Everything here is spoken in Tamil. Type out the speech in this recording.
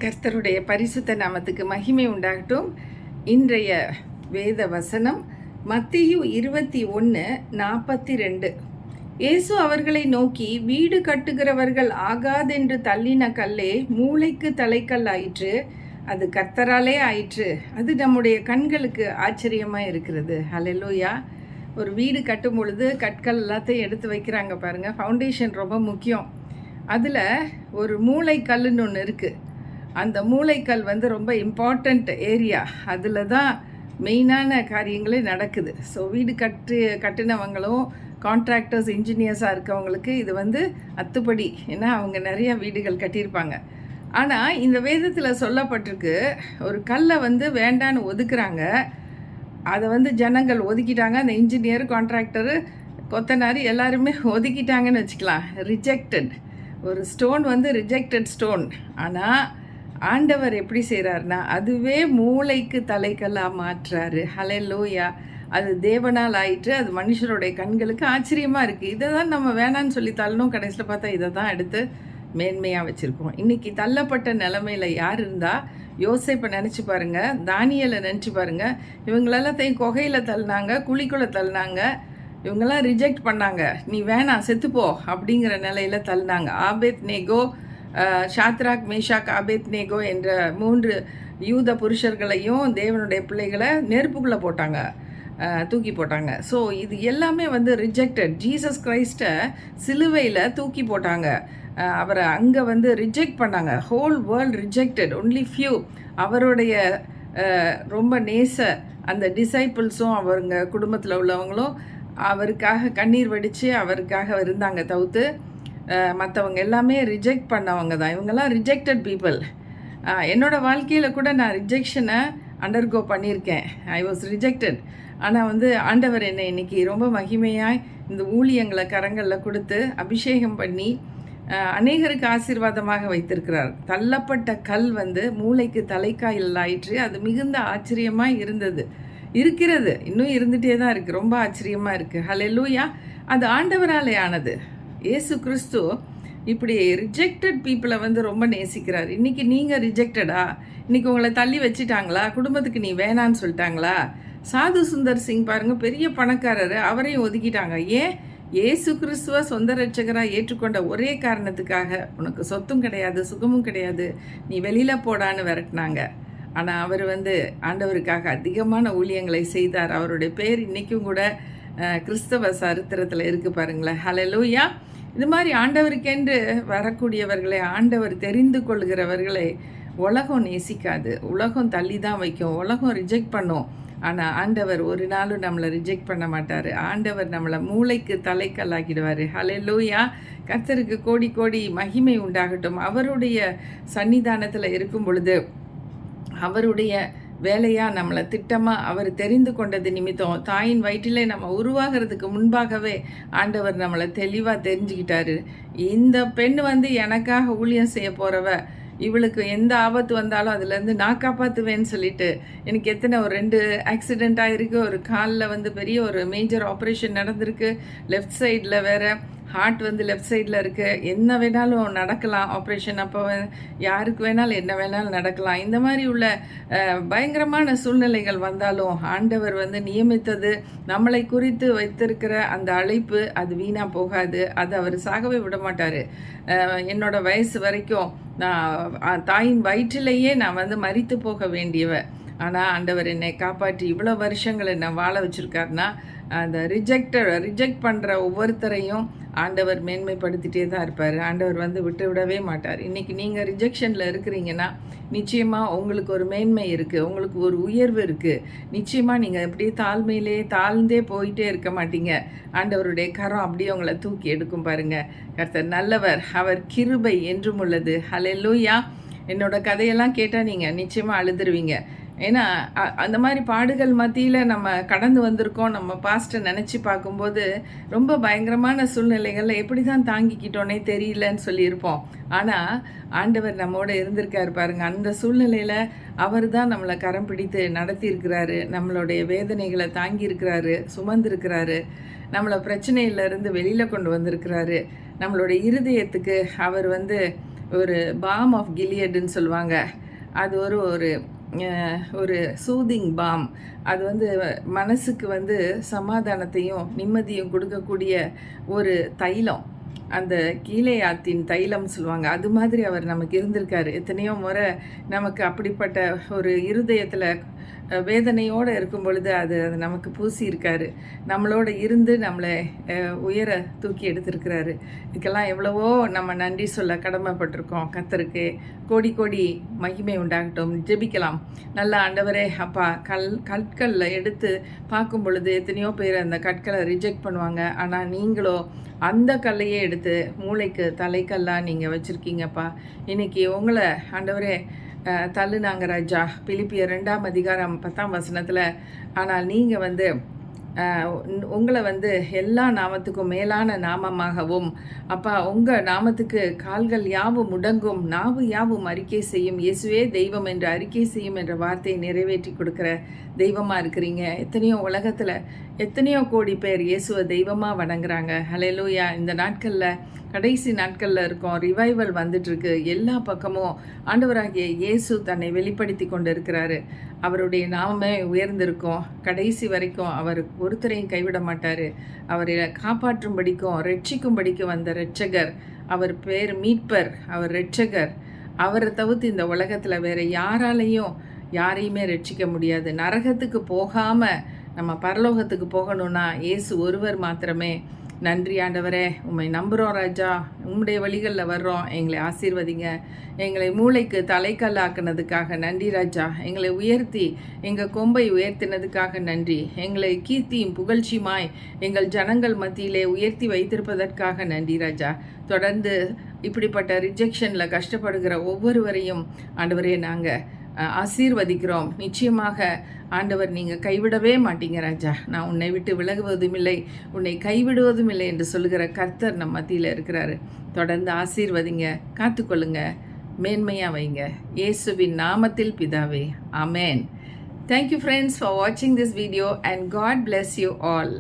கர்த்தருடைய பரிசுத்த நாமத்துக்கு மகிமை உண்டாகட்டும். இன்றைய வேத வசனம் மத்தேயு 21:42. இயேசு அவர்களை நோக்கி, வீடு கட்டுகிறவர்கள் ஆகாதென்று தள்ளின கல்லே மூளைக்கு தலைக்கல் ஆயிற்று, அது கர்த்தராலே ஆயிற்று. அது நம்முடைய கண்களுக்கு ஆச்சரியமாக இருக்கிறது. ஹல்லேலூயா. ஒரு வீடு கட்டும் பொழுது கற்கள் எல்லாத்தையும் எடுத்து வைக்கிறாங்க பாருங்கள். ஃபவுண்டேஷன் ரொம்ப முக்கியம். அதில் ஒரு மூளைக்கல்லுன்னு ஒன்று இருக்குது. அந்த மூளைக்கல் ரொம்ப இம்பார்ட்டண்ட் ஏரியா. அதில் தான் மெயினான காரியங்களே நடக்குது. ஸோ வீடு கட்டினவங்களும் கான்ட்ராக்டர்ஸ் இன்ஜினியர்ஸாக இருக்கவங்களுக்கு இது அத்துப்படி. ஏன்னா அவங்க நிறைய வீடுகள் கட்டியிருப்பாங்க. ஆனால் இந்த வேதத்தில் சொல்லப்பட்டிருக்கு, ஒரு கல்லை வேண்டான்னு ஒதுக்குறாங்க. அதை ஜனங்கள் ஒதுக்கிட்டாங்க. அந்த இன்ஜினியர், கான்ட்ராக்டரு, கொத்தனார் எல்லாருமே ஒதுக்கிட்டாங்கன்னு வச்சுக்கலாம். ரிஜெக்டட் ஒரு ஸ்டோன் ரிஜெக்டட் ஸ்டோன். ஆனால் ஆண்டவர் எப்படி செய்கிறாருன்னா, அதுவே மூளைக்கு தலைக்கல்லாக மாற்றுறாரு. ஹல்லேலூயா. அது தேவனால் ஆயிற்று. அது மனுஷருடைய கண்களுக்கு ஆச்சரியமாக இருக்குது. இதை தான் நம்ம வேணான்னு சொல்லி தள்ளணும். கடைசியில் பார்த்தா இதை தான் எடுத்து மேன்மையாக வச்சுருக்கோம். இன்றைக்கி தள்ளப்பட்ட நிலமையில் யார் இருந்தால், யோசேப்பை நினச்சி பாருங்கள், தானியலை நினச்சி பாருங்கள். இவங்களெல்லாத்தையும் குகையில் தள்ளினாங்க, குழிக்குள்ளே தள்ளினாங்க. இவங்கெல்லாம் ரிஜெக்ட் பண்ணாங்க. நீ வேணாம், செத்துப்போ அப்படிங்கிற நிலையில் தள்ளினாங்க. ஆபேத் நேகோ, ஷாத்ராக், மேஷாக், ஆபேத் நேகோ என்ற 3 யூத புருஷர்களையும் தேவனுடைய பிள்ளைகளை நெருப்புக்குள்ளே போட்டாங்க, தூக்கி போட்டாங்க. ஸோ இது எல்லாமே ரிஜெக்டட். ஜீசஸ் கிரைஸ்ட்டை சிலுவையில் தூக்கி போட்டாங்க. அவரை அங்கே ரிஜெக்ட் பண்ணாங்க. Whole world rejected. Only few அவருடைய ரொம்ப நேச அந்த டிசைபிள்ஸும் அவருங்க குடும்பத்தில் உள்ளவங்களும் அவருக்காக கண்ணீர் வடித்து அவருக்காக இருந்தாங்க தவிர்த்து. மற்றவங்க எல்லாமே ரிஜெக்ட் பண்ணவங்க தான். இவங்கெல்லாம் ரிஜெக்டட் பீப்புள். என்னோடய வாழ்க்கையில் கூட நான் ரிஜெக்ஷனை அண்டர்கோ பண்ணியிருக்கேன். I was rejected. ஆனால் ஆண்டவர் என்னை இன்றைக்கி ரொம்ப மகிமையாய் இந்த ஊழியங்களை கரங்களில் கொடுத்து அபிஷேகம் பண்ணி அநேகருக்கு ஆசீர்வாதமாக வைத்திருக்கிறார். தள்ளப்பட்ட கல் மூளைக்கு தலைக்காயில் ஆயிற்று. அது மிகுந்த ஆச்சரியமாக இருக்கிறது. இன்னும் இருந்துகிட்டே தான் இருக்குது. ரொம்ப ஆச்சரியமாக இருக்குது. ஹல்லேலூயா. அது ஆண்டவராலே ஆனது. இயேசு கிறிஸ்து இப்படி ரிஜெக்டட் பீப்புளை ரொம்ப நேசிக்கிறார். இன்றைக்கி நீங்கள் ரிஜெக்டடா? இன்றைக்கி உங்களை தள்ளி வச்சுட்டாங்களா? குடும்பத்துக்கு நீ வேணான்னு சொல்லிட்டாங்களா? சாது சுந்தர் சிங் பாருங்கள், பெரிய பணக்காரர், அவரையும் ஒதுக்கிட்டாங்க. ஏன்? இயேசு கிறிஸ்துவ சொந்த ரட்சகராக ஏற்றுக்கொண்ட ஒரே காரணத்துக்காக. உனக்கு சொத்தும் கிடையாது, சுகமும் கிடையாது, நீ வெளியில் போடான்னு விரட்டினாங்க. ஆனால் அவர் ஆண்டவருக்காக அதிகமான ஊழியங்களை செய்தார். அவருடைய பேர் இன்றைக்கும் கூட கிறிஸ்தவ சரித்திரத்தில் இருக்குது பாருங்களேன். ஹல்லேலூயா. இது மாதிரி ஆண்டவருக்கென்று வரக்கூடியவர்களை, ஆண்டவர் தெரிந்து கொள்கிறவர்களை உலகம் நேசிக்காது. உலகம் தள்ளி தான் வைக்கும், உலகம் ரிஜெக்ட் பண்ணும். ஆனால் ஆண்டவர் ஒரு நாளும் நம்மளை ரிஜெக்ட் பண்ண மாட்டார். ஆண்டவர் நம்மளை மூளைக்கு தலைக்கல்லாக்கிடுவார். ஹல்லேலூயா. கர்த்தருக்கு கோடி கோடி மகிமை உண்டாகட்டும். அவருடைய சன்னிதானத்தில் இருக்கும் பொழுது அவருடைய வேலையாக நம்மளை திட்டமாக அவர் தெரிந்து கொண்டது நிமித்தம், தாயின் வயிற்றிலே நம்ம உருவாகிறதுக்கு முன்பாகவே ஆண்டவர் நம்மளை தெளிவாக தெரிஞ்சுக்கிட்டாரு. இந்த பெண் எனக்காக ஊழியம் செய்ய போகிறவ, இவளுக்கு எந்த ஆபத்து வந்தாலும் அதுலேருந்து நான் காப்பாற்றுவேன்னு சொல்லிட்டு, எனக்கு ஒரு 2 ஆக்சிடெண்ட் ஆகிருக்கு. ஒரு காலில் பெரிய ஒரு மேஜர் ஆப்ரேஷன் நடந்திருக்கு. லெஃப்ட் சைடில் வேறு ஹார்ட் லெஃப்ட் சைடில் இருக்குது. என்ன வேணாலும் நடக்கலாம் ஆப்ரேஷன். அப்போ யாருக்கு வேணாலும் என்ன வேணாலும் நடக்கலாம். இந்த மாதிரி உள்ள பயங்கரமான சூழ்நிலைகள் வந்தாலும் ஆண்டவர் நியமித்தது, நம்மளை குறித்து வைத்திருக்கிற அந்த அழைப்பு, அது வீணாக போகாது. அது அவர் சாகவே விட மாட்டார். என்னோட வயசு வரைக்கும் நான் தாயின் வயிற்றிலேயே நான் மரித்து போக வேண்டியவ. ஆனால் ஆண்டவர் என்னை காப்பாற்றி இவ்வளோ வருஷங்கள் என்னை வாழ வச்சுருக்காருன்னா, அந்த ரிஜெக்ட் பண்ணுற ஒவ்வொருத்தரையும் ஆண்டவர் மேன்மைப்படுத்திகிட்டே தான் இருப்பார். ஆண்டவர் விட்டு விடவே மாட்டார். இன்றைக்கி நீங்கள் ரிஜெக்ஷனில் இருக்கிறீங்கன்னா நிச்சயமாக உங்களுக்கு ஒரு மேன்மை இருக்குது, உங்களுக்கு ஒரு உயர்வு இருக்குது. நிச்சயமாக நீங்கள் அப்படியே தாழ்ந்தே போயிட்டே இருக்க மாட்டீங்க. ஆண்டவருடைய கரம் அப்படியே உங்களை தூக்கி எடுக்கும் பாருங்கள். கர்த்தர் நல்லவர், அவர் கிருபை என்றும் உள்ளது. ஹல்லேலூயா. என்னோட கதையெல்லாம் கேட்டால் நீங்கள் நிச்சயமாக அழுதுருவீங்க. ஏன்னா அந்த மாதிரி பாடுகள் மத்தியில் நம்ம கடந்து வந்திருக்கோம். நம்ம பாஸ்ட்டை நினச்சி பார்க்கும்போது ரொம்ப பயங்கரமான சூழ்நிலைகளில் எப்படி தான் தாங்கிக்கிட்டோன்னே தெரியலன்னு சொல்லியிருப்போம். ஆனால் ஆண்டவர் நம்மோடு இருந்திருக்காரு பாருங்கள். அந்த சூழ்நிலையில் அவர் தான் நம்மளை கரம் பிடித்து நடத்தியிருக்கிறாரு. நம்மளுடைய வேதனைகளை தாங்கியிருக்கிறாரு, சுமந்திருக்கிறாரு. நம்மளை பிரச்சனையிலேருந்து வெளியில் கொண்டு வந்திருக்கிறாரு. நம்மளுடைய இருதயத்துக்கு அவர் ஒரு பாம் ஆஃப் கிலியடுன்னு சொல்லுவாங்க. அது ஒரு ஒரு ஒரு சூதிங் பாம். அது வந்து மனசுக்கு வந்து சமாதானத்தையும் நிம்மதியும் கொடுக்கக்கூடிய ஒரு தைலம். அந்த கீலேயாத்தின் தைலம் சொல்லுவாங்க. அது மாதிரி அவர் நமக்கு இருந்திருக்காரு. எத்தனையோ முறை நமக்கு அப்படிப்பட்ட ஒரு இருதயத்தில் வேதனையோடு இருக்கும் பொழுது அது நமக்கு பூசி இருக்காரு. நம்மளோட இருந்து நம்மளை உயர தூக்கி எடுத்திருக்கிறாரு. இதுக்கெல்லாம் எவ்வளவோ நம்ம நன்றி சொல்ல கடமைப்பட்டிருக்கோம். கர்த்தருக்கு கோடி கோடி மகிமை உண்டாகட்டும். ஜெபிக்கலாம். நல்ல ஆண்டவரே, அப்பா, கற்களில் எடுத்து பார்க்கும் பொழுது எத்தனையோ பேர் அந்த கற்களை ரிஜெக்ட் பண்ணுவாங்க. ஆனால் நீங்களோ அந்த கல்லையே எடுத்து மூளைக்கு தலைக்கல்லாக நீங்கள் வச்சுருக்கீங்கப்பா. இன்றைக்கி உங்களை ஆண்டவரே தள்ளுனாங்க ராஜா, பிலிப்பியர் 2ஆம் அதிகாரம் 10ஆம் வசனத்தில். ஆனால் நீங்கள் வந்து உங்களை வந்து எல்லா நாமத்துக்கும் மேலான நாமமாகவும், அப்பா, உங்கள் நாமத்துக்கு கால்கள் யாவும் முடங்கும், நாவு யாவும் அறிக்கை செய்யும், இயேசுவே தெய்வம் என்று அறிக்கை செய்யும் என்ற வார்த்தையை நிறைவேற்றி கொடுக்குற தெய்வமாக இருக்கிறீங்க. எத்தனையோ உலகத்தில் எத்தனையோ கோடி பேர் இயேசுவை தெய்வமாக வணங்குறாங்க. ஹல்லேலூயா. இந்த நாட்களில் கடைசி நாட்களில் இருக்கோம். ரிவைவல் வந்துட்டுருக்கு. எல்லா பக்கமும் ஆண்டவராகிய இயேசு தன்னை வெளிப்படுத்தி கொண்டு இருக்கிறாரு. அவருடைய நாமமே உயர்ந்திருக்கும். கடைசி வரைக்கும் அவர் ஒருத்தரையும் கைவிட மாட்டார். அவரை காப்பாற்றும்படிக்கும் ரட்சிக்கும்படிக்கும் வந்த இரட்சகர். அவர் பேர் மீட்பர், அவர் இரட்சகர். அவரை தவிர்த்து இந்த உலகத்தில் வேறு யாரையுமே ரட்சிக்க முடியாது. நரகத்துக்கு போகாமல் நம்ம பரலோகத்துக்கு போகணும்னா இயேசு ஒருவர் மாத்திரமே. நன்றி ஆண்டவரே, உம்மை நம்புகிறோம் ராஜா. உம்முடைய வழிகளில் வர்றோம். எங்களை ஆசீர்வதிங்க. எங்களை மூளைக்கு தலைக்கல்லாக்குனதுக்காக நன்றி ராஜா. எங்களை உயர்த்தி எங்கள் கொம்பை உயர்த்தினதுக்காக நன்றி. எங்களை கீர்த்தியும் புகழ்ச்சியுமாய் எங்கள் ஜனங்கள் மத்தியிலே உயர்த்தி வைத்திருப்பதற்காக நன்றி ராஜா. தொடர்ந்து இப்படிப்பட்ட ரிஜெக்ஷனில் கஷ்டப்படுகிற ஒவ்வொருவரையும் ஆண்டவரே நாங்கள் ஆசீர்வதிக்கிறோம். நிச்சயமாக ஆண்டவர், நீங்கள் கைவிடவே மாட்டீங்க ராஜா. நான் உன்னை விட்டு விலகுவதும் இல்லை, உன்னை கைவிடுவதும் இல்லை என்று சொல்லுகிற கர்த்தர் நம் மத்தியில் இருக்கிறாரு. தொடர்ந்து ஆசீர்வதிங்க, காத்துக்கொள்ளுங்க, மேன்மையாக வைங்க. இயேசுவின் நாமத்தில் பிதாவே, ஆமேன். Thank you friends for watching this video and God bless you all.